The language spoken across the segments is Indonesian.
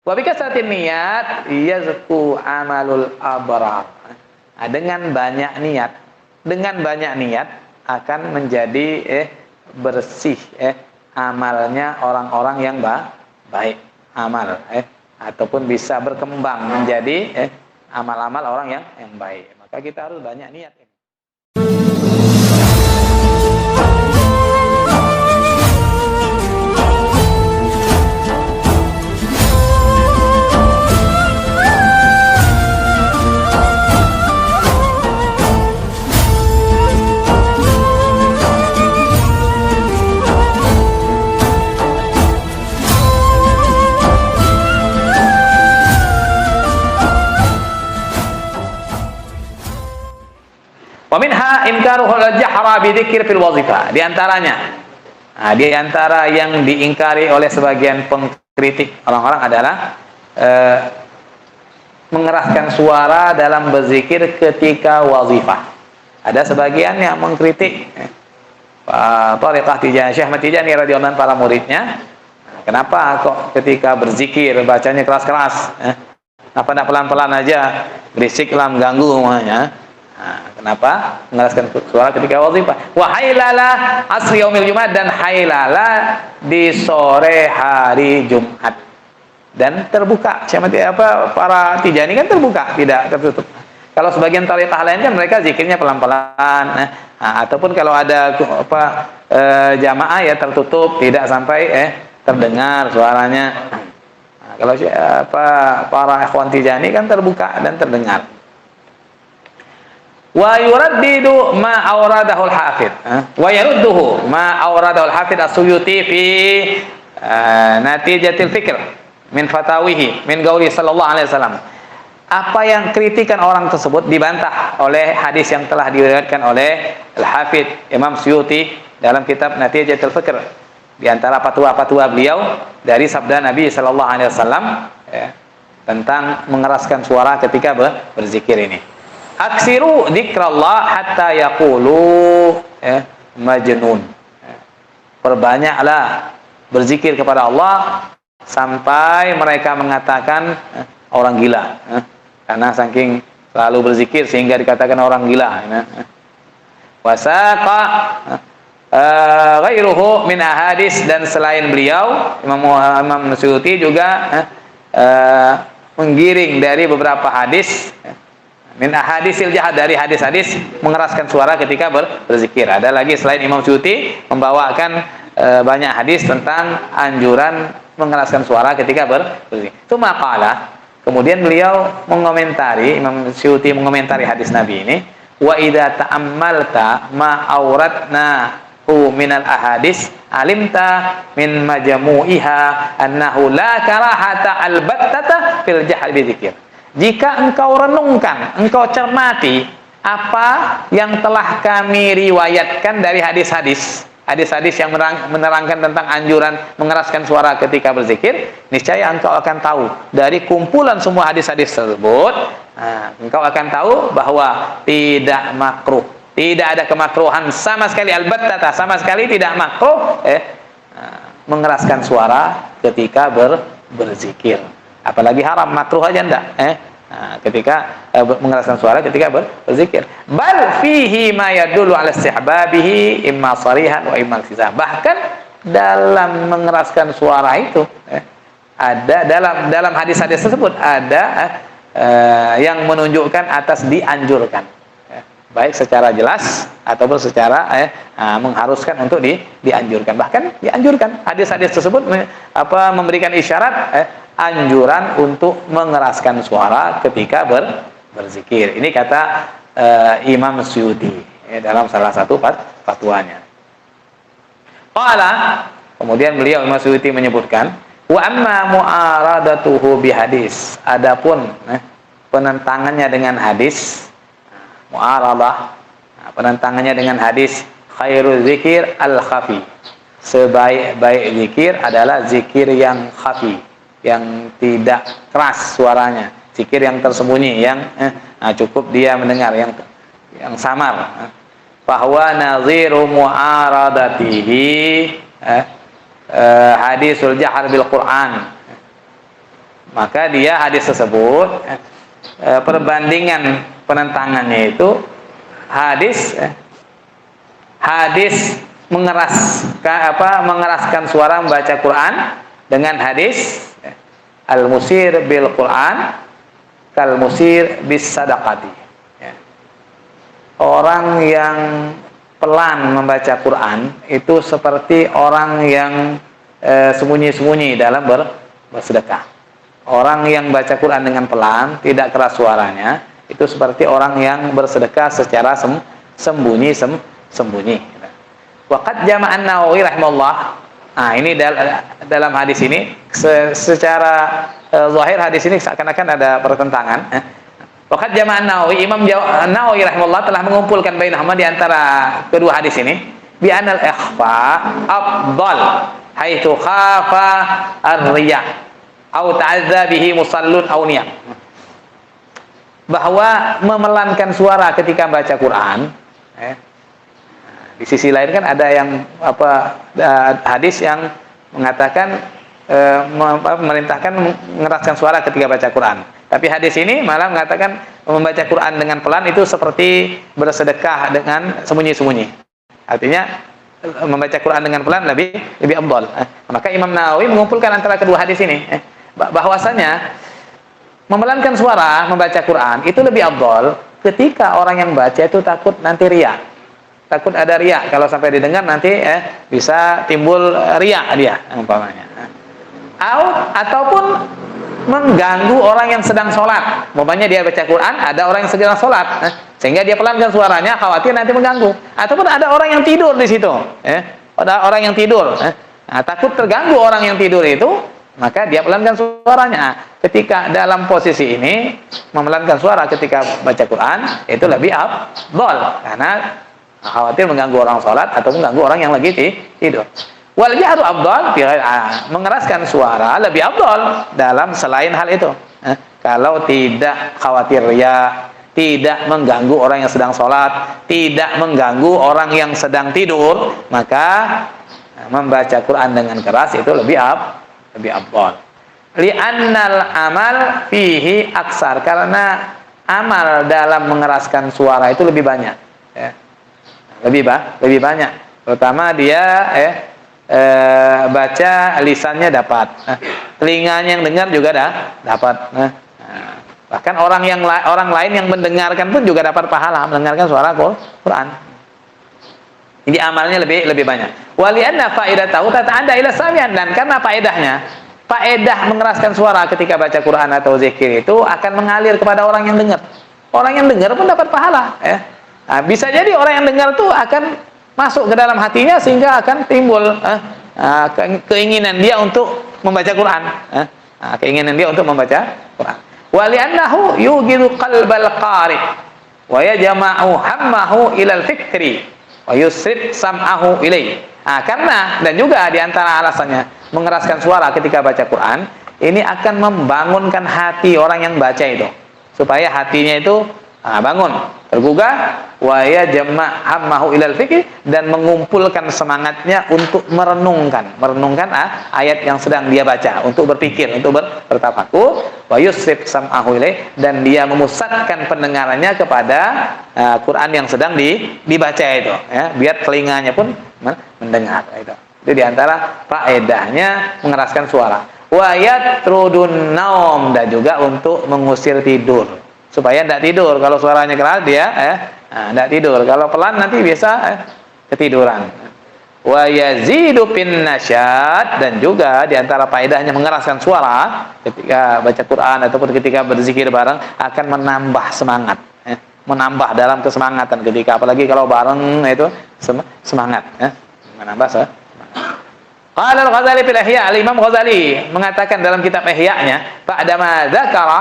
Wa bi kasratin niyat yazku amalul abrar. Nah, dengan banyak niat akan menjadi bersih amalnya orang-orang yang baik amal ataupun bisa berkembang menjadi amal-amal orang yang baik. Maka kita harus banyak niat. Wa minha inkaruhul jahra bi dzikir fil wazifah. Di antara yang diingkari oleh sebagian pengkritik orang-orang adalah mengeraskan suara dalam berzikir ketika wazifah. Ada sebagian yang mengkritik Thariqah Tijaniyah, Syekh Ahmad Tijani radhiyallahu anhu, para muridnya. Kenapa kok ketika berzikir bacanya keras-keras? Kenapa tidak pelan-pelan aja? Berisik lah, mengganggu semuanya. Nah, kenapa mengeraskan suara ketika wazifah? Wa hailala asri yaumil Jumat, dan hailala di sore hari Jumat. Dan terbuka. Para Tijani kan terbuka, tidak tertutup. Kalau sebagian thariqah lain kan mereka zikirnya pelan-pelan. Ataupun kalau ada jamaah ya tertutup, tidak sampai terdengar suaranya. Kalau para ikhwan Tijani kan terbuka dan terdengar. Wa yuraddidu ma awradahu al-hafidh wa yarudduhu ma awradahu al-hafidh as-Suyuti fi natijatil fikr min fatawihi min qauli sallallahu alaihi wasallam. Apa yang kritikan orang tersebut dibantah oleh hadis yang telah diriwayatkan oleh al-Hafidh Imam Suyuti dalam kitab Natijatul Fikr. Di antara fatwa-fatwa beliau dari sabda Nabi sallallahu alaihi wasallam tentang mengeraskan suara ketika berzikir ini. Aksiru dzikrallah hatta yaqulu majnun. Perbanyaklah berzikir kepada Allah sampai mereka mengatakan orang gila. Karena saking selalu berzikir sehingga dikatakan orang gila. Wasaqa ghairuhu min ahadis, dan selain beliau Imam Suyuti juga menggiring dari beberapa hadis min ahadisil jahad, dari hadis-hadis mengeraskan suara ketika berzikir. Ada lagi selain Imam Suyuti membawakan banyak hadis tentang anjuran mengeraskan suara ketika berzikir. Itu maqalah. Kemudian beliau mengomentari, Imam Suyuti mengomentari hadis Nabi ini, wa idza ta'ammalta ma auratna minal ahadis alimta min majmu'iha annahu la karahata albattata fil jahl bi dzikir. Jika engkau renungkan, engkau cermati apa yang telah kami riwayatkan dari hadis-hadis yang menerangkan tentang anjuran mengeraskan suara ketika berzikir, niscaya engkau akan tahu dari kumpulan semua hadis-hadis tersebut, engkau akan tahu bahwa tidak makruh, tidak ada kemakruhan sama sekali, albattata, sama sekali tidak makruh mengeraskan suara ketika berzikir. Apalagi haram, makruh aja enggak ketika mengeraskan suara ketika berzikir. Bal fihi ma yadullu ala istihbabihi imma sarihan wa imma iltizam. Bahkan dalam mengeraskan suara itu ada dalam hadis-hadis tersebut ada yang menunjukkan atas dianjurkan, baik secara jelas ataupun secara mengharuskan untuk dianjurkan. Bahkan dianjurkan, hadis-hadis tersebut memberikan isyarat anjuran untuk mengeraskan suara ketika berzikir. Ini kata Imam Suyuti dalam salah satu fatwanya. Qala, kemudian beliau Imam Suyuti menyebutkan, wa amma mu'aradatuhu bi hadis. Adapun penentangannya dengan hadis, mu'aradah, penentangannya dengan hadis, khairul zikir al-khafi. Sebaik-baik zikir adalah zikir yang khafi, yang tidak keras suaranya, zikir yang tersembunyi, yang cukup dia mendengar, yang samar. Bahwa naziru mu'aradatihi hadisul jahr bil Quran. maka dia hadis tersebut perbandingan penentangannya itu hadis mengeraskan suara membaca Quran dengan hadis al-musir bil Quran kal musir bis sadaqati. Orang yang pelan membaca Quran itu seperti orang yang sembunyi-sembunyi dalam bersedekah. Orang yang baca Quran dengan pelan, tidak keras suaranya, itu seperti orang yang bersedekah secara sembunyi. Waqad jama'an Nawawi rahimahullah. Nah, ini dalam hadis ini secara zahir hadis ini seakan-akan ada pertentangan. Waqad jama'an Nawawi, Imam Nawawi rahimahullah telah mengumpulkan bainahuma di antara kedua hadis ini bi anal ikhfa afdal haitsu khafa ar-riya au ta'adza bihi musallun au niyam. Bahwa memelankan suara ketika baca Quran, di sisi lain kan ada yang hadis yang mengatakan memerintahkan mengeraskan suara ketika baca Quran. Tapi hadis ini malah mengatakan membaca Quran dengan pelan itu seperti bersedekah dengan sembunyi-sembunyi. Artinya membaca Quran dengan pelan lebih afdal. Maka Imam Nawawi mengumpulkan antara kedua hadis ini, bahwasanya memelankan suara membaca Quran itu lebih afdal ketika orang yang baca itu takut nanti riya. Takut ada riya, kalau sampai didengar nanti bisa timbul riya dia umpamanya. Ataupun mengganggu orang yang sedang sholat. Umpamanya dia baca Quran, ada orang yang sedang sholat, sehingga dia pelankan suaranya, khawatir nanti mengganggu. Ataupun ada orang yang tidur di situ, ada orang yang tidur, takut terganggu orang yang tidur itu, maka dia pelankan suaranya. Ketika dalam posisi ini memelankan suara ketika baca Quran itu lebih afdal karena khawatir mengganggu orang sholat atau mengganggu orang yang lagi tidur. Wal jahru afdal, mengeraskan suara lebih afdal dalam selain hal itu. Kalau tidak khawatir riya, tidak mengganggu orang yang sedang sholat, tidak mengganggu orang yang sedang tidur, maka membaca Quran dengan keras itu lebih afdal. Li'annal amal fihi aksar, karena amal dalam mengeraskan suara itu lebih banyak. Lebih banyak. Terutama dia baca lisannya dapat, telinganya yang dengar juga dapat. Bahkan orang lain yang mendengarkan pun juga dapat pahala mendengarkan suara Quran. Jadi amalnya lebih banyak. Walianna faidatahu tata'adda ila sami'an, dan karena faedah mengeraskan suara ketika baca Quran atau zikir itu akan mengalir kepada orang yang dengar. Orang yang dengar pun dapat pahala. Nah, bisa jadi orang yang dengar itu akan masuk ke dalam hatinya sehingga akan timbul keinginan dia untuk membaca Quran. Keinginan dia untuk membaca Quran. Waliannahu yugiru qalbal qari wa yajma'u hammahu ilal fikri wa yusrid sam'ahu ilai. Karena dan juga di antara alasannya mengeraskan suara ketika baca Quran ini akan membangunkan hati orang yang baca itu supaya hatinya itu bangun, tergugah, wa yajma' hammahu ilal fikri, dan mengumpulkan semangatnya untuk merenungkan ayat yang sedang dia baca, untuk berpikir, untuk bertafakur, wa yusrif sam'ahu ilai, dan dia memusatkan pendengarannya kepada Quran yang sedang dibaca itu, biar telinganya pun mendengar itu. Itu diantara faedahnya mengeraskan suara. Wa yatrudun naum, dan juga untuk mengusir tidur. Supaya tidak tidur. Kalau suaranya keras dia tidak tidur. Kalau pelan nanti bisa ketiduran. Wa yazidu bin nasyad, dan juga di antara faedahnya mengeraskan suara ketika baca Quran ataupun ketika berzikir bareng akan menambah semangat. Menambah dalam kesemangatan ketika, apalagi kalau bareng itu semangat. Menambah semangat. Qala al-Ghazali fil Ihya, al-Imam Ghazali mengatakan dalam kitab Ihya-nya, ba'dama dzakara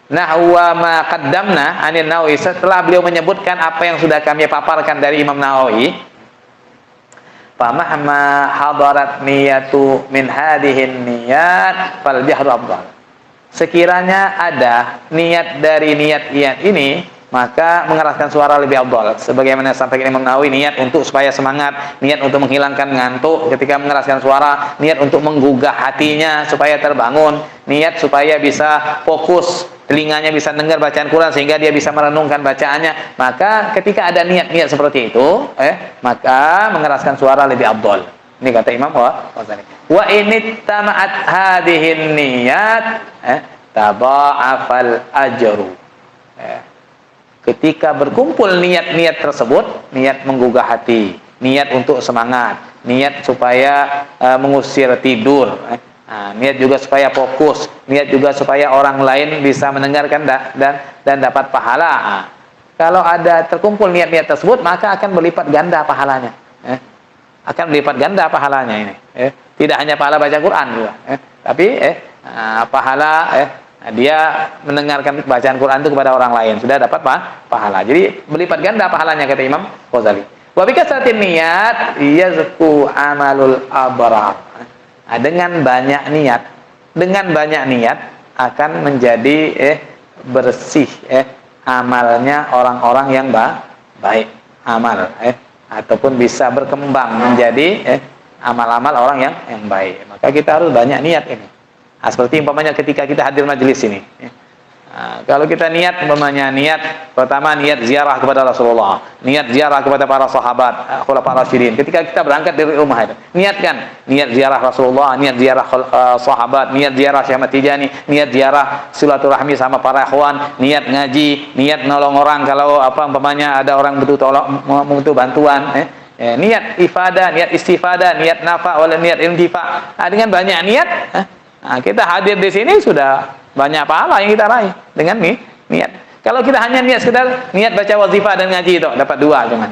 nahwa ma qaddamna anin Nawawi, setelah beliau menyebutkan apa yang sudah kami paparkan dari Imam Nawawi, fa mahma hadarat niyatu min hadhihin niyat fal jahru afdal. Sekiranya ada niat dari niat ini maka mengeraskan suara lebih afdal. Sebagaimana sampaikan Imam Nawawi, niat untuk supaya semangat, niat untuk menghilangkan ngantuk ketika mengeraskan suara, niat untuk menggugah hatinya supaya terbangun, niat supaya bisa fokus, telinganya bisa dengar bacaan Quran sehingga dia bisa merenungkan bacaannya. Maka ketika ada niat-niat seperti itu, maka mengeraskan suara lebih afdal. Ini kata Imam Ghazali. Wa inittama'at hadhihin niyat taba'afal ajru. Ketika berkumpul niat-niat tersebut, niat menggugah hati, niat untuk semangat, niat supaya mengusir tidur, niat juga supaya fokus, niat juga supaya orang lain bisa mendengarkan dan dapat pahala. Kalau ada terkumpul niat-niat tersebut, maka akan berlipat ganda pahalanya. Akan berlipat ganda pahalanya ini. Tidak hanya pahala baca Quran juga, tapi pahala dia mendengarkan bacaan Quran itu kepada orang lain, sudah dapat pahala. Jadi berlipat ganda pahalanya, kata Imam Ghazali. Wa bikasratin niyat yazku amalul abrar. Dengan banyak niat akan menjadi bersih amalnya orang-orang yang baik, amal ataupun bisa berkembang menjadi amal-amal orang yang baik. Maka kita harus banyak niat ini. Seperti umpamanya ketika kita hadir majelis ini. Kalau kita niat, umpamanya pertama niat ziarah kepada Rasulullah, niat ziarah kepada para sahabat, khulafaur rasyidin. Ketika kita berangkat dari rumah itu, niatkan niat ziarah Rasulullah, niat ziarah sahabat, niat ziarah Syekh Ahmad Tijani, niat ziarah silaturahmi sama para ikhwan, niat ngaji, niat nolong orang kalau umpamanya ada orang butuh bantuan, niat ifadah, niat istifadah, niat nafa, wala niat intifa. Dengan banyak niat, kita hadir di sini sudah banyak pahala yang kita raih dengan niat. Kalau kita hanya niat sekedar niat baca wazifah dan ngaji itu dapat 2 cuman.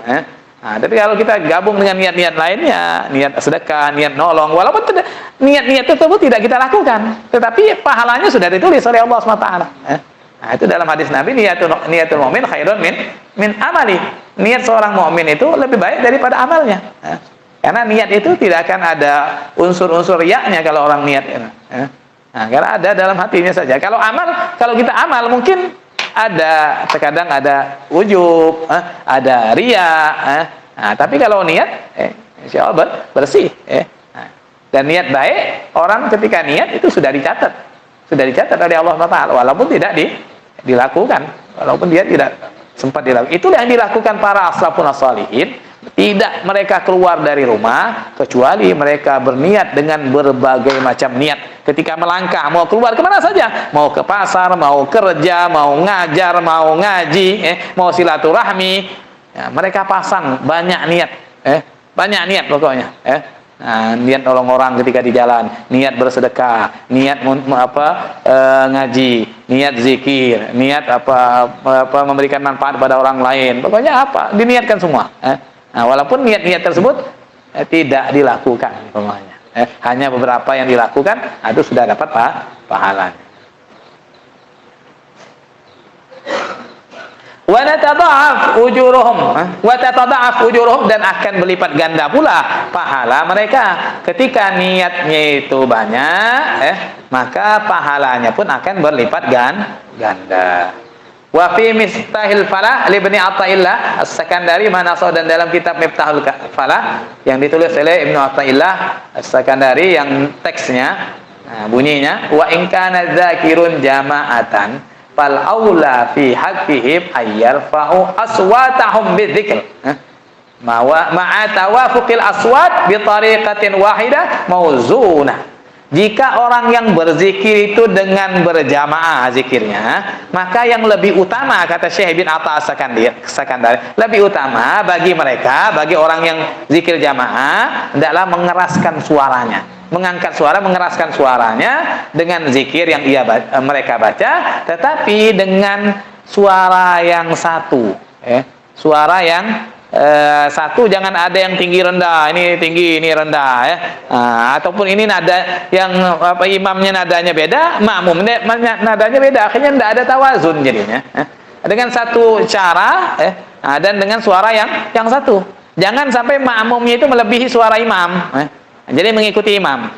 Tapi kalau kita gabung dengan niat-niat lainnya, niat sedekah, niat nolong, walaupun niat-niat tersebut tidak kita lakukan, tetapi pahalanya sudah ditulis oleh Allah SWT. Itu dalam hadis Nabi, niatul mu'min khairun min amali. Niat seorang mukmin itu lebih baik daripada amalnya. Karena niat itu tidak akan ada unsur-unsur riaknya kalau orang niat. Karena ada dalam hatinya saja. Kalau kita amal mungkin terkadang ada ujub, ada riya. Tapi kalau niat, insya Allah bersih. Dan niat baik, orang ketika niat itu sudah dicatat oleh Allah SWT, walaupun tidak dilakukan, walaupun dia tidak sempat dilakukan. Itulah yang dilakukan para as-salafun as-shalihin. Tidak mereka keluar dari rumah kecuali mereka berniat dengan berbagai macam niat. Ketika melangkah, mau keluar kemana saja, mau ke pasar, mau kerja, mau ngajar, mau ngaji, mau silaturahmi, mereka pasang banyak niat, banyak niat pokoknya. Niat nolong orang ketika di jalan, niat bersedekah, niat ngaji, niat zikir, niat memberikan manfaat pada orang lain. Pokoknya diniatkan semua. Walaupun niat-niat tersebut tidak dilakukan, umpamanya. Hanya beberapa yang dilakukan, itu sudah dapat pahalanya. Wa tatadha'af ujuruhum, dan akan berlipat ganda pula pahala mereka. Ketika niatnya itu banyak, maka pahalanya pun akan berlipat ganda. Wa fi Miftahil Falah li Ibnu Athaillah As-Sakandari, dan dalam kitab Miftahul Falah yang ditulis oleh Ibnu Athaillah As-Sakandari, yang teksnya bunyinya, wa in kana dzakirun jama'atan fal aula fi haqqihim ayyarfa'u aswatahum bidzikr ma'a tawafuqil aswat bi tariqatin wahidah mauzunah. Jika orang yang berzikir itu dengan berjamaah zikirnya, maka yang lebih utama, kata Syekh Ibn Atta As-Sakandari, lebih utama bagi mereka, bagi orang yang zikir jamaah, hendaklah mengeraskan suaranya, mengangkat suara, mengeraskan suaranya dengan zikir yang mereka baca, tetapi dengan suara yang satu, suara yang satu, jangan ada yang tinggi rendah, ini tinggi ini rendah, ataupun ini nada yang imamnya nadanya beda, makmum nadanya beda, akhirnya tidak ada tawazun jadinya. Dengan satu cara, dan dengan suara yang satu, jangan sampai makmumnya itu melebihi suara imam, jadi mengikuti imam,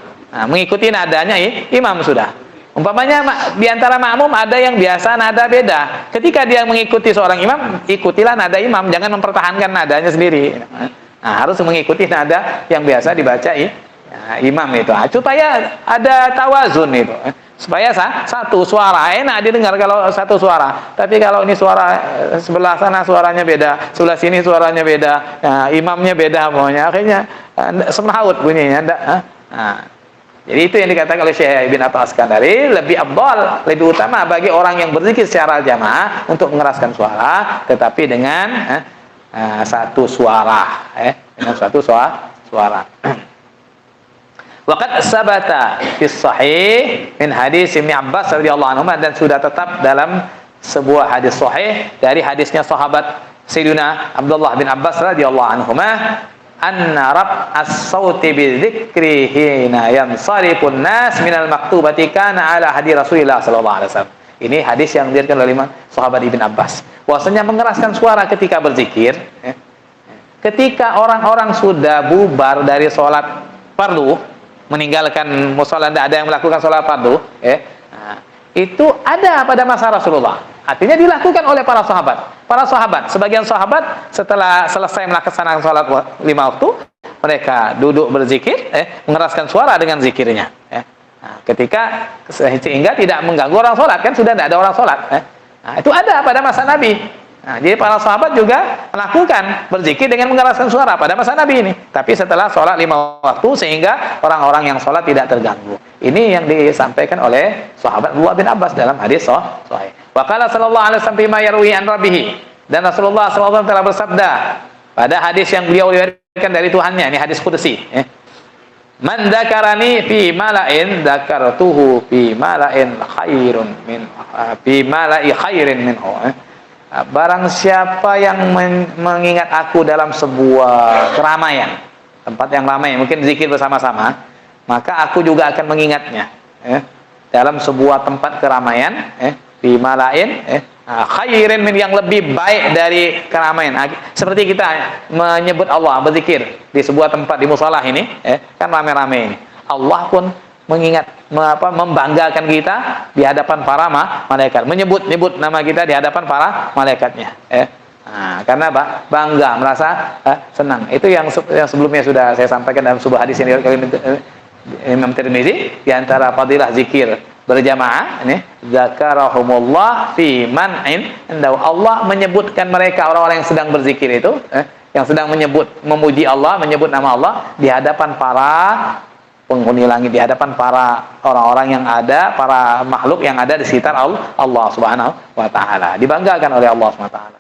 mengikuti nadanya imam sudah. Umpamanya di antara makmum ada yang biasa nada beda. Ketika dia mengikuti seorang imam, ikutilah nada imam, jangan mempertahankan nadanya sendiri. Nah, harus mengikuti nada yang biasa dibaca imam itu. Supaya ada tawazun itu. Supaya satu suara enak didengar kalau satu suara. Tapi kalau ini suara sebelah sana suaranya beda, sebelah sini suaranya beda, imamnya beda pokoknya, akhirnya semraut bunyinya. Nah, jadi itu yang dikatakan oleh Syekh Ibn Atta Askandari, lebih afdal, lebih utama bagi orang yang berzikir secara jamaah untuk mengeraskan suara, tetapi dengan satu suara, dengan satu suara. Waqad sabata fi sahih min hadis Ibnu Abbas radhiyallahu anhu, dan sudah tetap dalam sebuah hadis sahih dari hadisnya sahabat Sayyidina Abdullah bin Abbas radhiyallahu anhuma, anna rab as-sauti bidzikri hina yansarifun nas minal maktubati kana ala hadi Rasulillah sallallahu alaihi wasallam. Ini hadis yang diriwayatkan oleh sahabat Ibn Abbas. Bahwasanya mengeraskan suara ketika berzikir, ketika orang-orang sudah bubar dari sholat fardu, meninggalkan mushola, tidak ada yang melakukan sholat fardu, itu ada pada masa Rasulullah. Artinya dilakukan oleh para sahabat. Para sahabat, sebagian sahabat setelah selesai melaksanakan sholat 5 waktu, mereka duduk berzikir, mengeraskan suara dengan zikirnya. Nah, sehingga tidak mengganggu orang sholat, kan sudah tidak ada orang sholat. Nah, itu ada pada masa Nabi. Nah, jadi para sahabat juga melakukan berzikir dengan mengeraskan suara pada masa Nabi ini. Tapi setelah sholat 5 waktu, sehingga orang-orang yang sholat tidak terganggu. Ini yang disampaikan oleh sahabat Abdullah bin Abbas dalam hadis sahih. Wa qala sallallahu alaihi wasallam bima yarwi an rabbih, dan Rasulullah SAW telah bersabda pada hadis yang beliau riwayatkan dari Tuhannya, ini hadis qudsi, man dzakarani fi mala'in dzakartuhu fi mala'in khairun min fi mala'i khairin minhu. Barang siapa yang mengingat aku dalam sebuah keramaian, tempat yang ramai, mungkin zikir bersama-sama, maka aku juga akan mengingatnya dalam sebuah tempat keramaian, fi mala'in khairin min, yang lebih baik dari keramaian. Seperti kita menyebut Allah, berzikir di sebuah tempat di musholah ini, kan rame-rame ini. Allah pun membanggakan kita di hadapan para malaikat, menyebut nama kita di hadapan para malaikatnya. Karena bangga, merasa senang. Itu yang sebelumnya sudah saya sampaikan dalam sebuah hadis ini Imam Tirmizi, di antara fadilah zikir berjamaah ini, zakarahumullah fi man'in, Allah menyebutkan mereka, orang-orang yang sedang berzikir itu, yang sedang memuji Allah, menyebut nama Allah di hadapan para penghuni langit, di hadapan para orang-orang yang ada, para makhluk yang ada di sekitar Allah Subhanahu wa taala, dibanggakan oleh Allah Subhanahu wa taala.